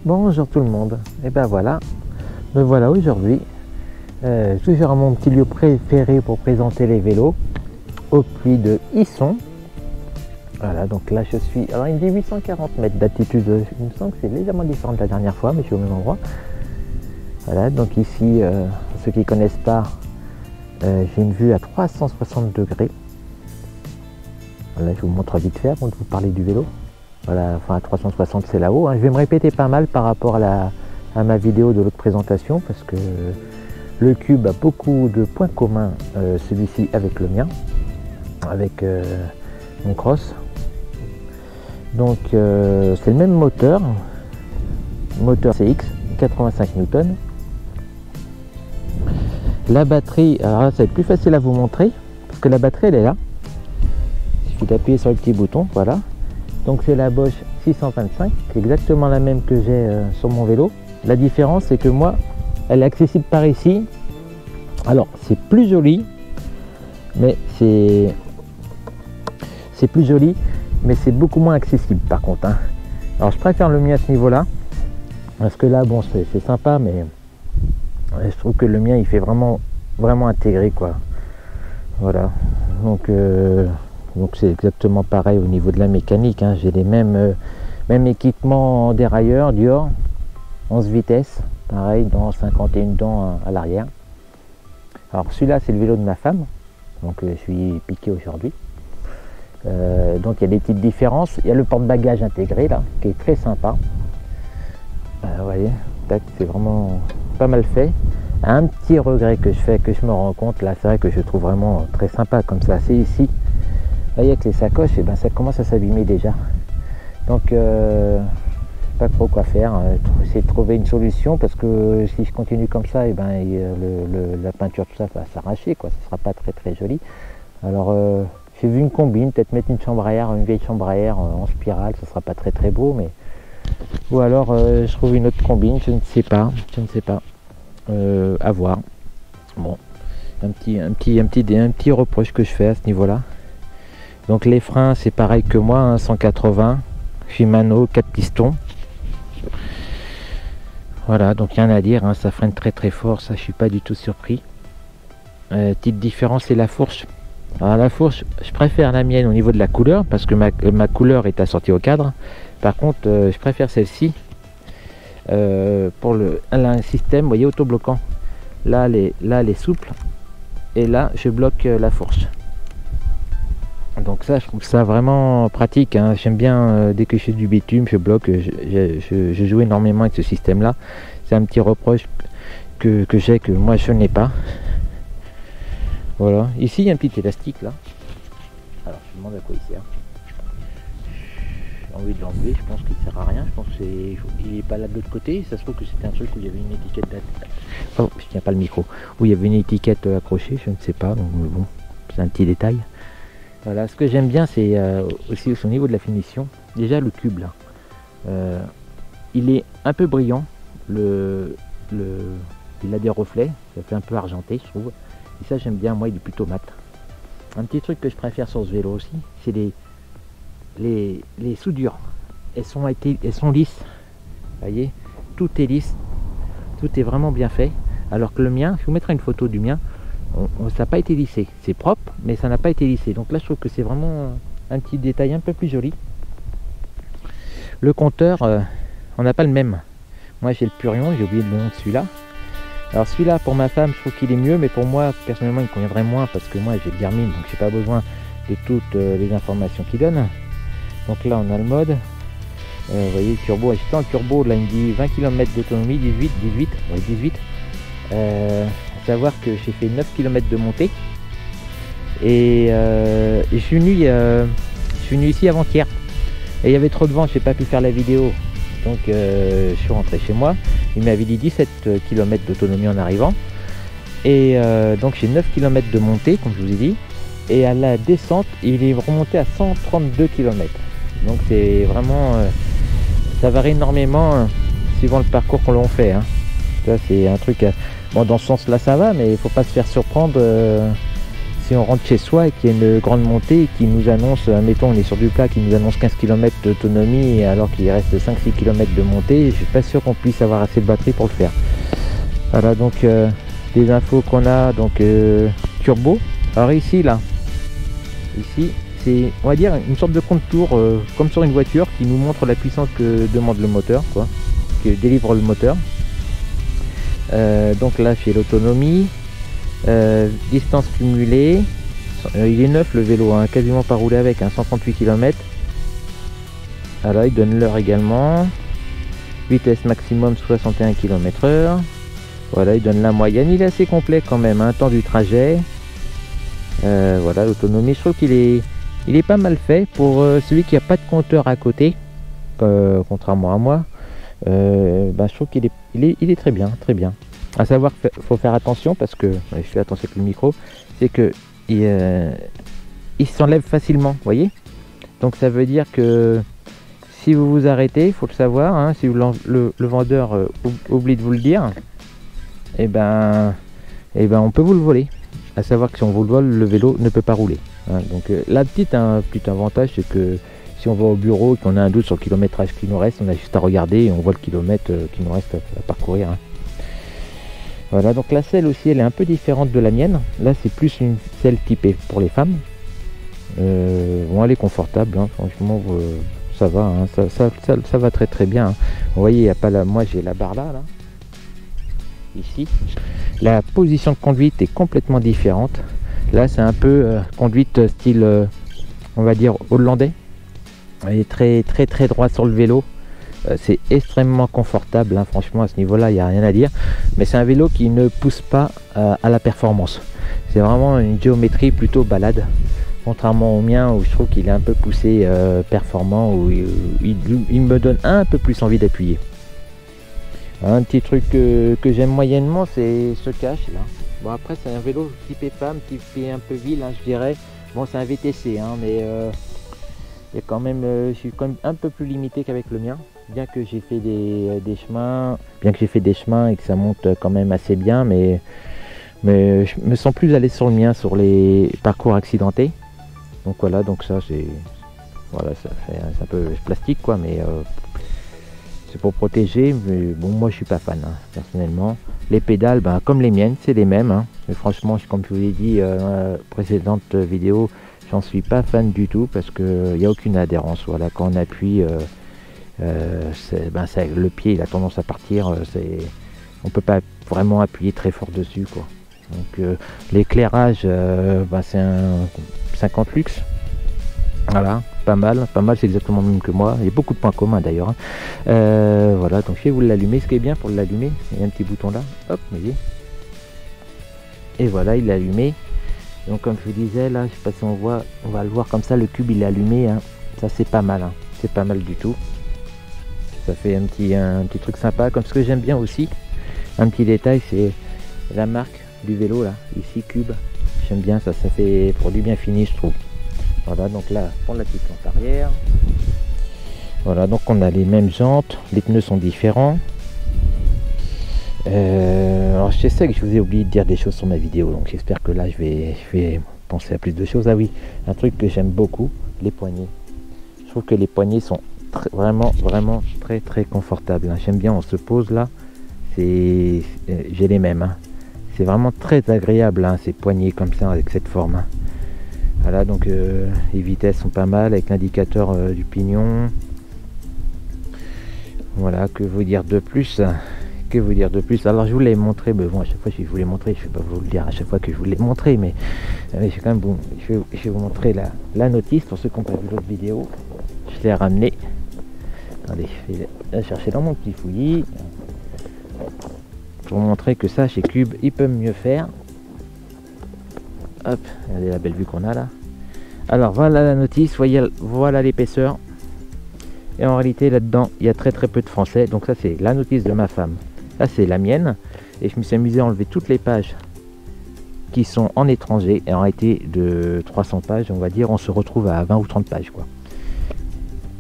Bonjour tout le monde, et ben voilà, me voilà aujourd'hui, toujours à mon petit lieu préféré pour présenter les vélos, au puits de Isson. Voilà, donc là je suis, alors il me dit 840 mètres d'altitude, il me semble que c'est légèrement différent de la dernière fois, mais je suis au même endroit. Voilà, donc ici, pour ceux qui ne connaissent pas, j'ai une vue à 360 degrés. Voilà, je vous montre vite fait avant de vous parler du vélo. Voilà, enfin à 360 c'est là-haut, hein. Je vais me répéter pas mal par rapport à ma vidéo de l'autre présentation parce que le cube a beaucoup de points communs, celui-ci avec le mien, avec mon cross. Donc c'est le même moteur CX 85 Newton. La batterie, alors là, ça va être plus facile à vous montrer parce que la batterie elle est là. Il suffit d'appuyer sur le petit bouton, voilà. Donc c'est la Bosch 625, c'est exactement la même que j'ai sur mon vélo. La différence c'est que moi, elle est accessible par ici. Alors c'est plus joli, mais c'est plus joli, mais c'est beaucoup moins accessible par contre, hein. Alors je préfère le mien à ce niveau-là, parce que là, bon, c'est sympa, mais je trouve que le mien il fait vraiment intégré quoi. Voilà, donc c'est exactement pareil au niveau de la mécanique, hein. J'ai les mêmes équipements dérailleur Dior, 11 vitesses, pareil, dans 51 dents à l'arrière. Alors celui-là c'est le vélo de ma femme, donc je suis piqué aujourd'hui. Donc il y a des petites différences. Il y a le porte-bagages intégré là, qui est très sympa. Vous voyez, c'est vraiment pas mal fait. Un petit regret que je me rends compte là, c'est vrai que je trouve vraiment très sympa comme ça, c'est ici. Vous voyez que les sacoches, et ben, ça commence à s'abîmer déjà. Donc, pas trop quoi faire. Essayer de trouver une solution parce que si je continue comme ça, et ben, la peinture, tout ça va s'arracher, quoi. Ça sera pas très joli. Alors, j'ai vu une combine, peut-être mettre une chambre à air, une vieille chambre à air en spirale, ça sera pas très beau, mais ou alors je trouve une autre combine, je ne sais pas, à voir. Bon, un petit reproche que je fais à ce niveau-là. Donc les freins c'est pareil que moi, hein, 180 Shimano 4 pistons. Voilà, donc rien à dire, hein, ça freine très fort, ça je suis pas du tout surpris. Petite différence, c'est la fourche. Alors la fourche, je préfère la mienne au niveau de la couleur parce que ma couleur est assortie au cadre. Par contre je préfère celle-ci pour elle a un système, vous voyez, autobloquant. Là elle est souple et là je bloque la fourche. Donc ça je trouve ça vraiment pratique, hein. J'aime bien dès que je fais du bitume je bloque, je joue énormément avec ce système là. C'est un petit reproche que j'ai, que moi je n'ai pas. Voilà, ici il y a un petit élastique là. Alors je me demande à quoi il sert. J'ai envie de l'enlever, je pense qu'il sert à rien. Je pense qu'il n'est pas là de l'autre côté. Ça se trouve que c'était un truc où il y avait une étiquette oh, je tiens pas le micro. Où il y avait une étiquette accrochée, je ne sais pas. Donc bon, c'est un petit détail. Voilà, ce que j'aime bien c'est aussi au niveau de la finition. Déjà le cube là, il est un peu brillant. Il a des reflets, ça fait un peu argenté je trouve. Et ça j'aime bien, moi il est plutôt mat. Un petit truc que je préfère sur ce vélo aussi, c'est les soudures. Elles sont lisses. Vous voyez, tout est lisse, tout est vraiment bien fait. Alors que le mien, je vous mettrai une photo du mien, ça n'a pas été lissé. C'est propre, mais ça n'a pas été lissé. Donc là je trouve que c'est vraiment un petit détail un peu plus joli. Le compteur, on n'a pas le même. Moi j'ai le Purion, j'ai oublié le nom de celui-là. Alors celui-là pour ma femme je trouve qu'il est mieux, mais pour moi personnellement il me conviendrait moins parce que moi j'ai le Garmin, donc j'ai pas besoin de toutes les informations qu'il donne. Donc là on a le mode, vous voyez, turbo, agitant le turbo, là il me dit 20 km d'autonomie, 18. À savoir que j'ai fait 9 km de montée et je suis venu ici avant-hier et il y avait trop de vent, je n'ai pas pu faire la vidéo. Donc je suis rentré chez moi, il m'avait dit 17 km d'autonomie en arrivant. Et donc j'ai 9 km de montée comme je vous ai dit. Et à la descente, il est remonté à 132 km. Donc c'est vraiment... ça varie énormément suivant le parcours qu'on l'on fait, hein. Ça c'est un truc... bon, dans ce sens là ça va, mais il faut pas se faire surprendre si on rentre chez soi et qu'il y a une grande montée qui nous annonce, mettons on est sur du plat, qui nous annonce 15 km d'autonomie alors qu'il reste 5-6 km de montée, je suis pas sûr qu'on puisse avoir assez de batterie pour le faire. Voilà donc les infos qu'on a, donc turbo. Alors ici c'est, on va dire, une sorte de compte-tour comme sur une voiture qui nous montre la puissance que demande le moteur, quoi, que délivre le moteur. Donc là j'ai l'autonomie, distance cumulée, il est neuf le vélo, hein, quasiment pas roulé avec, 138 km. Alors il donne l'heure également, vitesse maximum 61 km/h. Voilà, il donne la moyenne, il est assez complet quand même, hein, temps du trajet. Voilà l'autonomie, je trouve qu'il est pas mal fait pour celui qui n'a pas de compteur à côté, contrairement à moi. Je trouve qu'il est très bien, très bien. À savoir qu'il faut faire attention parce que, je fais attention avec le micro, c'est que il s'enlève facilement, vous voyez. Donc ça veut dire que si vous vous arrêtez, il faut le savoir, hein, si le vendeur oublie de vous le dire, et ben on peut vous le voler. À savoir que si on vous le vole, le vélo ne peut pas rouler. Hein. Donc la petit avantage, c'est que si on va au bureau et qu'on a un doute sur le kilométrage qui nous reste, on a juste à regarder et on voit le kilomètre qui nous reste à parcourir. Hein. Voilà, donc la selle aussi, elle est un peu différente de la mienne. Là, c'est plus une selle typée pour les femmes. Bon, elle est confortable, hein. Franchement, ça va, hein. Ça va très très bien. Hein. Vous voyez, il y a pas la, moi j'ai la barre là, ici. La position de conduite est complètement différente. Là, c'est un peu conduite style, on va dire, hollandais. Elle est très très très droit sur le vélo. C'est extrêmement confortable, hein. Franchement à ce niveau là il n'y a rien à dire, mais c'est un vélo qui ne pousse pas à la performance. C'est vraiment une géométrie plutôt balade, contrairement au mien où je trouve qu'il est un peu poussé performant, où il me donne un peu plus envie d'appuyer. Un petit truc que j'aime moyennement, c'est ce cache là. Bon, après c'est un vélo typé femme, typé un peu ville, hein, je dirais. Bon, c'est un VTC, hein, mais il y a quand même, je suis quand même un peu plus limité qu'avec le mien, bien que j'ai fait des chemins, et que ça monte quand même assez bien, mais je me sens plus à l'aise sur le mien, sur les parcours accidentés. Donc voilà, donc ça c'est, voilà, ça fait un peu plastique quoi, mais c'est pour protéger. Mais bon, moi je suis pas fan, hein, personnellement. Les pédales, ben, comme les miennes, c'est les mêmes, hein. Mais franchement, comme je vous l'ai dit dans la précédente vidéo, j'en suis pas fan du tout parce que y a aucune adhérence. Voilà, quand on appuie, le pied il a tendance à partir. On peut pas vraiment appuyer très fort dessus, quoi. Donc l'éclairage, c'est un 50 luxe. Voilà, pas mal, c'est exactement le même que moi. Il y a beaucoup de points communs d'ailleurs. Hein. Voilà, donc je vais vous l'allumer. Ce qui est bien pour l'allumer, il y a un petit bouton là. Hop, vous voyez. Et voilà, il est allumé. Donc comme je vous disais là, je sais pas si on voit, on va le voir comme ça, le cube il est allumé, hein. Ça c'est pas mal, hein. C'est pas mal du tout. Ça fait un petit truc sympa. Comme ce que j'aime bien aussi, un petit détail, c'est la marque du vélo là, ici Cube. J'aime bien ça, ça fait produit bien fini je trouve. Voilà, donc là pour la petite lampe arrière. Voilà, donc on a les mêmes jantes, les pneus sont différents. Alors je sais que je vous ai oublié de dire des choses sur ma vidéo, donc j'espère que là je vais penser à plus de choses. Ah oui, un truc que j'aime beaucoup, les poignées. Je trouve que les poignées sont vraiment très très confortables, hein. J'aime bien, on se pose là, j'ai les mêmes, hein. C'est vraiment très agréable, hein, ces poignées comme ça avec cette forme, hein. Voilà, donc les vitesses sont pas mal avec l'indicateur du pignon. Voilà, que vous dire de plus? Alors je vous l'ai montré, mais bon, à chaque fois je vous l'ai montré, je vais pas vous le dire à chaque fois que je vous l'ai montré, mais c'est quand même bon. Je vais vous montrer la notice pour ceux qui n'ont pas vu l'autre vidéo. Je l'ai ramené. Attendez, je vais la chercher dans mon petit fouillis pour vous montrer que ça chez Cube ils peuvent mieux faire. Hop, regardez la belle vue qu'on a là. Alors voilà la notice, voyez, voilà l'épaisseur. Et en réalité là-dedans il y a très peu de français. Donc ça c'est la notice de ma femme. Là c'est la mienne. Et je me suis amusé à enlever toutes les pages qui sont en étranger. Et en réalité de 300 pages on va dire, on se retrouve à 20 ou 30 pages quoi.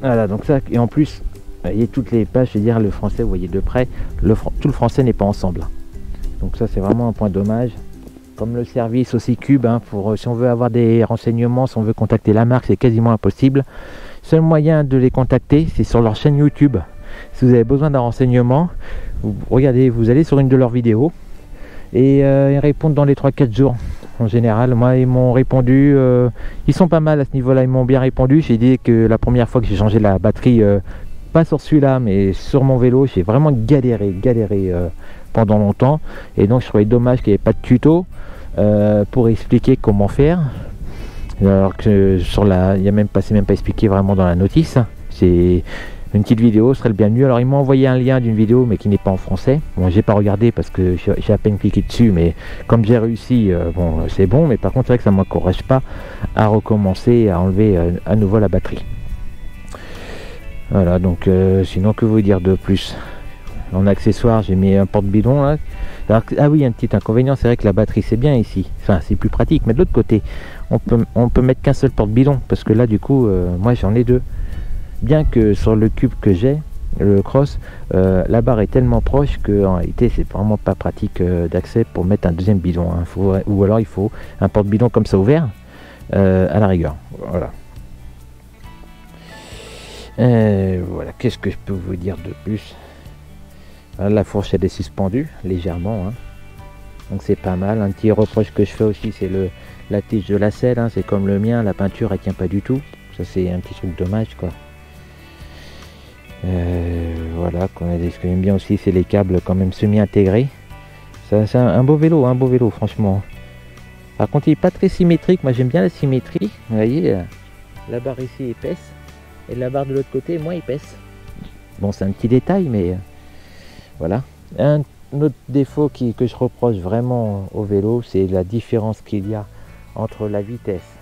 Voilà, donc ça, et en plus vous voyez toutes les pages, je veux dire le français, vous voyez de près, tout le français n'est pas ensemble. Donc ça c'est vraiment un point dommage. comme le service aussi Cube, hein, pour si on veut avoir des renseignements, si on veut contacter la marque, c'est quasiment impossible. Seul moyen de les contacter, c'est sur leur chaîne YouTube. Si vous avez besoin d'un renseignement, regardez, vous allez sur une de leurs vidéos et ils répondent dans les 3-4 jours. En général, moi ils m'ont répondu, ils sont pas mal à ce niveau-là, ils m'ont bien répondu. J'ai dit que la première fois que j'ai changé la batterie, pas sur celui-là, mais sur mon vélo, j'ai vraiment galéré pendant longtemps. Et donc je trouvais dommage qu'il n'y ait pas de tuto pour expliquer comment faire. Alors que sur la, il y a même pas, c'est même pas expliqué vraiment dans la notice. C'est une petite vidéo, serait le bienvenu. Alors ils m'ont envoyé un lien d'une vidéo mais qui n'est pas en français. Bon, j'ai pas regardé parce que j'ai à peine cliqué dessus, mais comme j'ai réussi, bon c'est bon. Mais par contre c'est vrai que ça ne m'encourage pas à recommencer, à enlever à nouveau la batterie. Voilà, donc sinon que vous dire de plus? En accessoire, j'ai mis un porte-bidon là. Alors, ah oui, un petit inconvénient, c'est vrai que la batterie c'est bien ici, enfin c'est plus pratique, mais de l'autre côté on peut mettre qu'un seul porte-bidon, parce que là du coup moi j'en ai deux. Bien que sur le Cube que j'ai, le Cross, la barre est tellement proche que en réalité c'est vraiment pas pratique d'accès pour mettre un deuxième bidon, hein. Ou alors il faut un porte-bidon comme ça ouvert à la rigueur. Voilà. Voilà, qu'est-ce que je peux vous dire de plus? La fourche elle est suspendue légèrement, hein. Donc c'est pas mal. Un petit reproche que je fais aussi, c'est la tige de la selle, hein. C'est comme le mien, la peinture elle tient pas du tout. Ça c'est un petit truc dommage quoi. Voilà, ce que j'aime bien aussi, c'est les câbles quand même semi-intégrés. C'est un beau vélo, franchement. Par contre, il n'est pas très symétrique. Moi, j'aime bien la symétrie. Vous voyez, la barre ici est épaisse et la barre de l'autre côté est moins épaisse. Bon, c'est un petit détail, mais voilà. Un autre défaut que je reproche vraiment au vélo, c'est la différence qu'il y a entre la vitesse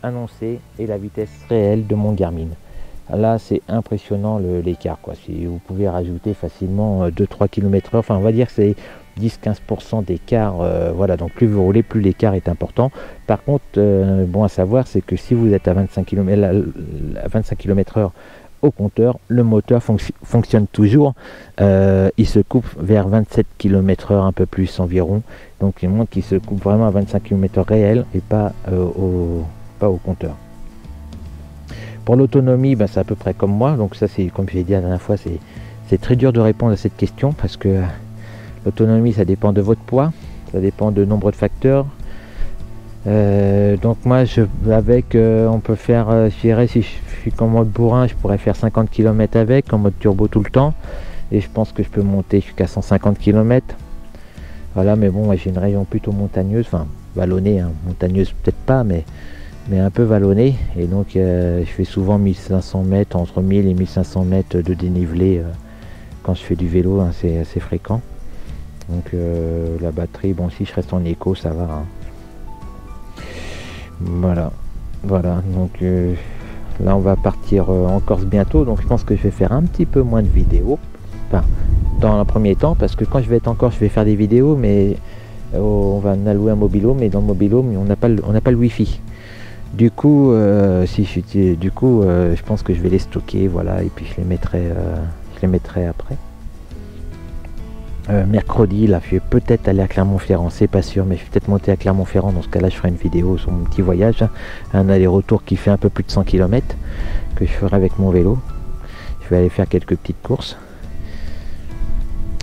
annoncée et la vitesse réelle de mon Garmin. Là c'est impressionnant l'écart quoi. Si vous pouvez rajouter facilement 2-3 km/h, enfin on va dire que c'est 10-15% d'écart, voilà, donc plus vous roulez plus l'écart est important. Par contre bon à savoir, c'est que si vous êtes à 25 km/h au compteur, le moteur fonctionne toujours, il se coupe vers 27 km/h, un peu plus environ, donc il montre qu'il se coupe vraiment à 25 km/h réel et pas au compteur. Pour l'autonomie, ben, c'est à peu près comme moi, donc ça c'est comme j'ai dit la dernière fois, c'est très dur de répondre à cette question parce que l'autonomie ça dépend de votre poids, ça dépend de nombreux facteurs. Donc moi on peut faire, je dirais, si je suis en mode bourrin, je pourrais faire 50 km avec, en mode turbo tout le temps, et je pense que je peux monter jusqu'à 150 km. Voilà, mais bon, moi j'ai une région plutôt montagneuse, enfin vallonnée, hein, montagneuse peut-être pas, mais un peu vallonné, et donc je fais souvent 1500 mètres, entre 1000 et 1500 mètres de dénivelé quand je fais du vélo, hein, c'est assez fréquent. Donc la batterie, bon, si je reste en éco ça va, hein. Voilà, donc là on va partir en Corse bientôt, donc je pense que je vais faire un petit peu moins de vidéos, enfin dans un premier temps, parce que quand je vais être en Corse je vais faire des vidéos, mais on va en allouer un mobilo, mais dans le mobilo on n'a pas le wifi. Du coup, je pense que je vais les stocker, voilà, et puis je les mettrai après. Mercredi, là, je vais peut-être aller à Clermont-Ferrand, c'est pas sûr, mais je vais peut-être monter à Clermont-Ferrand. Dans ce cas-là, je ferai une vidéo sur mon petit voyage, hein, un aller-retour qui fait un peu plus de 100 km, que je ferai avec mon vélo. Je vais aller faire quelques petites courses.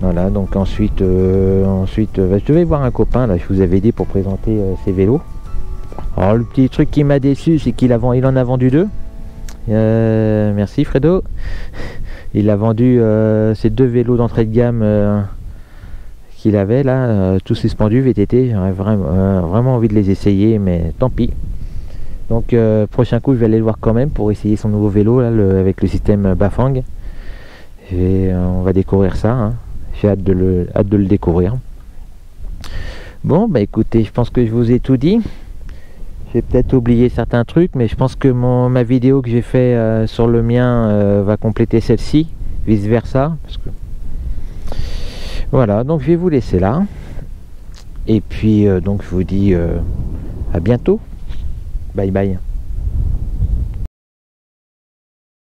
Voilà, donc ensuite, je devais voir un copain, là, je vous avais dit, pour présenter ses vélos. Alors le petit truc qui m'a déçu, c'est qu'il en a vendu deux. Merci Fredo. Il a vendu ces deux vélos d'entrée de gamme qu'il avait là, tout suspendu VTT. J'aurais vraiment envie de les essayer, mais tant pis. Donc prochain coup je vais aller le voir quand même pour essayer son nouveau vélo là, avec le système Bafang. Et on va découvrir ça, hein. J'ai hâte de le découvrir. Bon bah écoutez, je pense que je vous ai tout dit. J'ai peut-être oublié certains trucs, mais je pense que ma vidéo que j'ai fait sur le mien va compléter celle-ci, vice versa. Parce que... Voilà, donc je vais vous laisser là. Et puis donc je vous dis à bientôt. Bye bye.